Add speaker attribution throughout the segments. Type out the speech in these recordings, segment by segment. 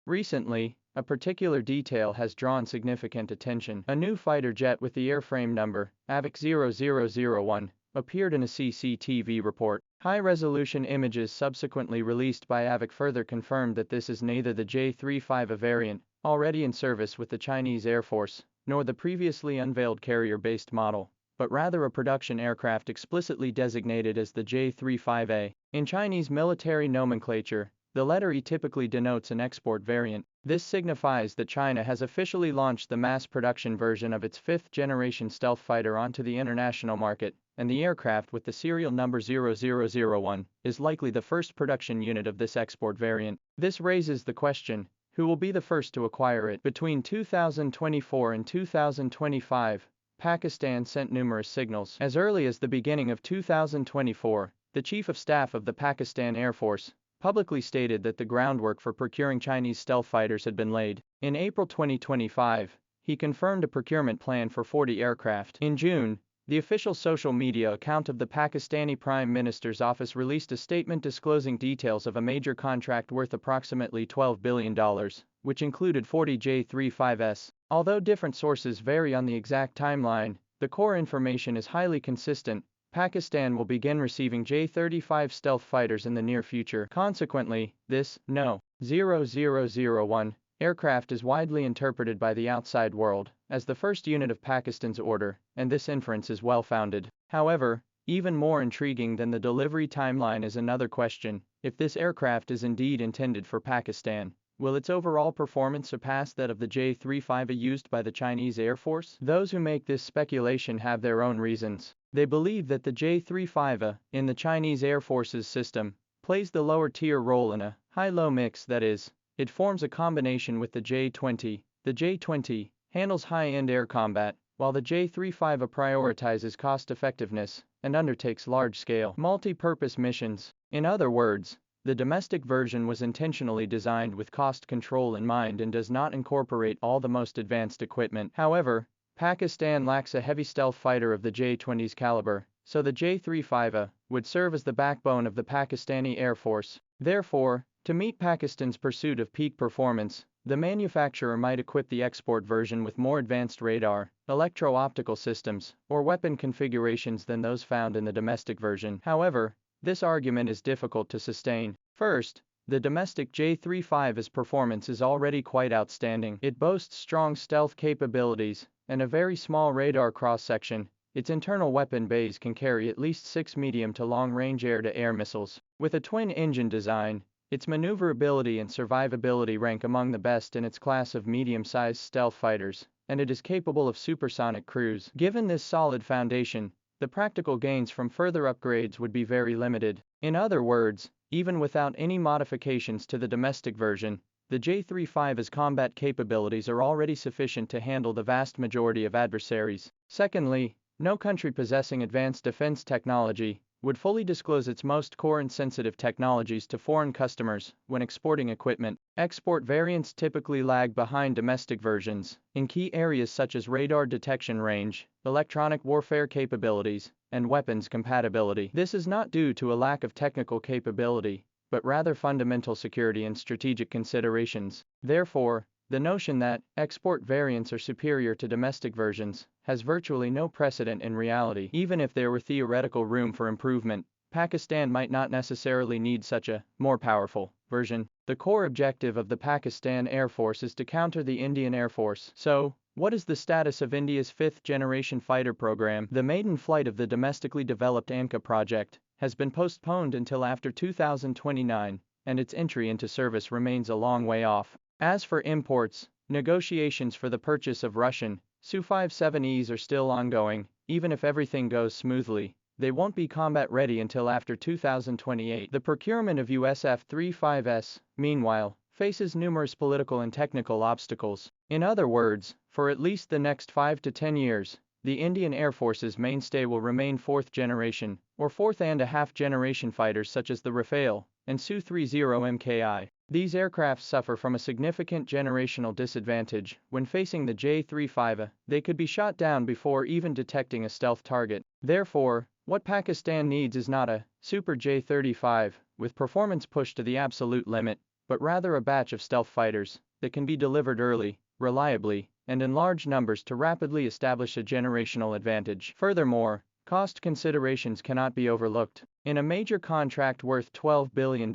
Speaker 1: Recently, a particular detail has drawn significant attention. A new fighter jet with the airframe number AVIC 0001 appeared in a CCTV report. High-resolution images subsequently released by AVIC further confirmed that this is neither the J-35A variant, already in service with the Chinese Air Force, nor the previously unveiled carrier-based model, but rather a production aircraft explicitly designated as the J-35A. In Chinese military nomenclature, the letter E typically denotes an export variant. This signifies that China has officially launched the mass production version of its fifth-generation stealth fighter onto the international market, and the aircraft with the serial number 0001 is likely the first production unit of this export variant. This raises the question, who will be the first to acquire it? Between 2024 and 2025, Pakistan sent numerous signals. As early as the beginning of 2024, the Chief of Staff of the Pakistan Air Force publicly stated that the groundwork for procuring Chinese stealth fighters had been laid. In April 2025, he confirmed a procurement plan for 40 aircraft. In June, the official social media account of the Pakistani Prime Minister's office released a statement disclosing details of a major contract worth approximately $12 billion, which included 40 J-35s. Although different sources vary on the exact timeline, the core information is highly consistent. Pakistan will begin receiving J-35 stealth fighters in the near future. Consequently, this No. 0001 aircraft is widely interpreted by the outside world as the first unit of Pakistan's order, and this inference is well-founded. However, even more intriguing than the delivery timeline is another question: if this aircraft is indeed intended for Pakistan, will its overall performance surpass that of the J-35A used by the Chinese Air Force? Those who make this speculation have their own reasons. They believe that the J-35A, in the Chinese Air Force's system, plays the lower-tier role in a high-low mix, that is, it forms a combination with the J-20. The J-20 handles high-end air combat, while the J-35A prioritizes cost-effectiveness and undertakes large-scale, multi-purpose missions. In other words, the domestic version was intentionally designed with cost control in mind and does not incorporate all the most advanced equipment. However, Pakistan lacks a heavy stealth fighter of the J-20's caliber, so the J-35A would serve as the backbone of the Pakistani Air Force. Therefore, to meet Pakistan's pursuit of peak performance, the manufacturer might equip the export version with more advanced radar, electro-optical systems, or weapon configurations than those found in the domestic version. However, this argument is difficult to sustain. First, the domestic J-35's performance is already quite outstanding. It boasts strong stealth capabilities and a very small radar cross-section. Its internal weapon bays can carry at least 6 medium to long-range air-to-air missiles. With a twin-engine design, its maneuverability and survivability rank among the best in its class of medium-sized stealth fighters, and it is capable of supersonic cruise. Given this solid foundation, the practical gains from further upgrades would be very limited. In other words, even without any modifications to the domestic version, the J-35's combat capabilities are already sufficient to handle the vast majority of adversaries. Secondly, no country possessing advanced defense technology would fully disclose its most core and sensitive technologies to foreign customers when exporting equipment. Export variants typically lag behind domestic versions in key areas such as radar detection range, electronic warfare capabilities, and weapons compatibility. This is not due to a lack of technical capability, but rather fundamental security and strategic considerations. Therefore, the notion that export variants are superior to domestic versions has virtually no precedent in reality. Even if there were theoretical room for improvement, Pakistan might not necessarily need such a more powerful version. The core objective of the Pakistan Air Force is to counter the Indian Air Force. So, what is the status of India's fifth-generation fighter program? The maiden flight of the domestically developed ANCA project has been postponed until after 2029, and its entry into service remains a long way off. As for imports, negotiations for the purchase of Russian Su-57Es are still ongoing. Even if everything goes smoothly, they won't be combat-ready until after 2028. The procurement of US F-35s, meanwhile, faces numerous political and technical obstacles. In other words, for at least the next 5 to 10 years, the Indian Air Force's mainstay will remain fourth-generation, or fourth-and-a-half-generation fighters such as the Rafale and Su-30 Mki. These aircraft suffer from a significant generational disadvantage. When facing the J-35A, they could be shot down before even detecting a stealth target. Therefore, what Pakistan needs is not a super J-35, with performance pushed to the absolute limit, but rather a batch of stealth fighters that can be delivered early, reliably, and in large numbers to rapidly establish a generational advantage. Furthermore, cost considerations cannot be overlooked. In a major contract worth $12 billion,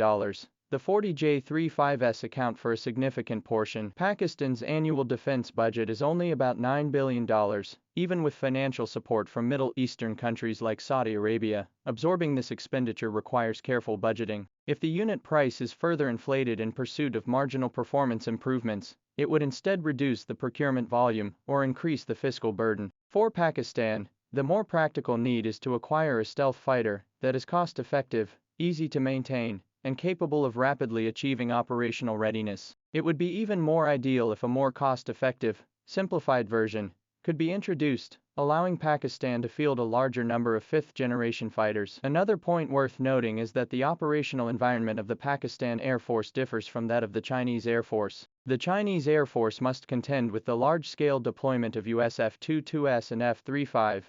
Speaker 1: the 40 J-35s account for a significant portion. Pakistan's annual defense budget is only about $9 billion, even with financial support from Middle Eastern countries like Saudi Arabia. Absorbing this expenditure requires careful budgeting. If the unit price is further inflated in pursuit of marginal performance improvements, it would instead reduce the procurement volume or increase the fiscal burden. For Pakistan, the more practical need is to acquire a stealth fighter that is cost-effective, easy to maintain, and capable of rapidly achieving operational readiness. It would be even more ideal if a more cost-effective, simplified version could be introduced, allowing Pakistan to field a larger number of fifth-generation fighters. Another point worth noting is that the operational environment of the Pakistan Air Force differs from that of the Chinese Air Force. The Chinese Air Force must contend with the large-scale deployment of US F-22s and F-35s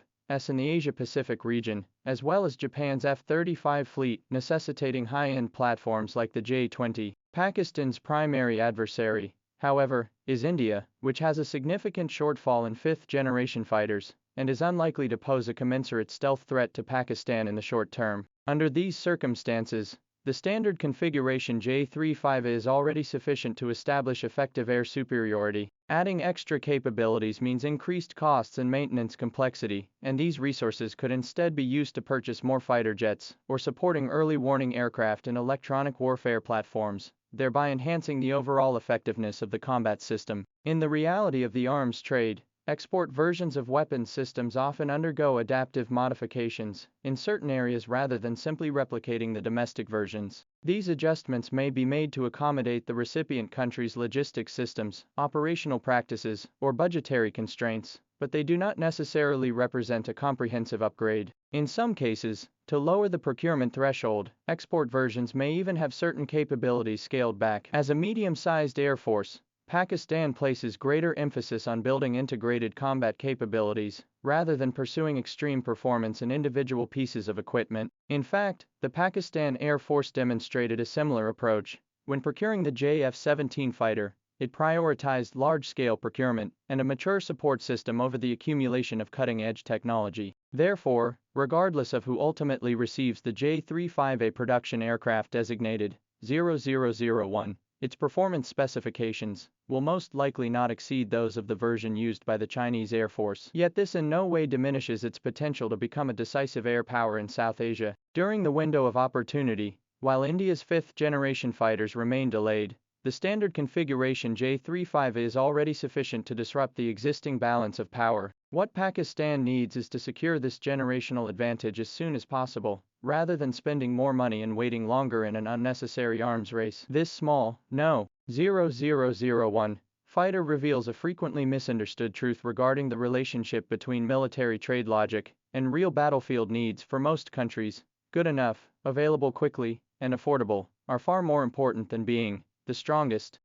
Speaker 1: in the Asia-Pacific region, as well as Japan's F-35 fleet, necessitating high-end platforms like the J-20. Pakistan's primary adversary, however, is India, which has a significant shortfall in fifth-generation fighters, and is unlikely to pose a commensurate stealth threat to Pakistan in the short term. Under these circumstances, the standard configuration J-35A is already sufficient to establish effective air superiority. Adding extra capabilities means increased costs and maintenance complexity, and these resources could instead be used to purchase more fighter jets or supporting early warning aircraft and electronic warfare platforms, thereby enhancing the overall effectiveness of the combat system. In the reality of the arms trade, export versions of weapons systems often undergo adaptive modifications in certain areas rather than simply replicating the domestic versions. These adjustments may be made to accommodate the recipient country's logistics systems, operational practices, or budgetary constraints, but they do not necessarily represent a comprehensive upgrade. In some cases, to lower the procurement threshold, export versions may even have certain capabilities scaled back. As a medium-sized air force, Pakistan places greater emphasis on building integrated combat capabilities, rather than pursuing extreme performance in individual pieces of equipment. In fact, the Pakistan Air Force demonstrated a similar approach. When procuring the JF-17 fighter, it prioritized large-scale procurement and a mature support system over the accumulation of cutting-edge technology. Therefore, regardless of who ultimately receives the J-35A production aircraft designated 0001, its performance specifications will most likely not exceed those of the version used by the Chinese Air Force. Yet this in no way diminishes its potential to become a decisive air power in South Asia. During the window of opportunity, while India's fifth-generation fighters remain delayed, the standard configuration J-35A is already sufficient to disrupt the existing balance of power. What Pakistan needs is to secure this generational advantage as soon as possible, rather than spending more money and waiting longer in an unnecessary arms race. This small, no. 0001 fighter reveals a frequently misunderstood truth regarding the relationship between military trade logic and real battlefield needs. For most countries, good enough, available quickly, and affordable are far more important than being the strongest,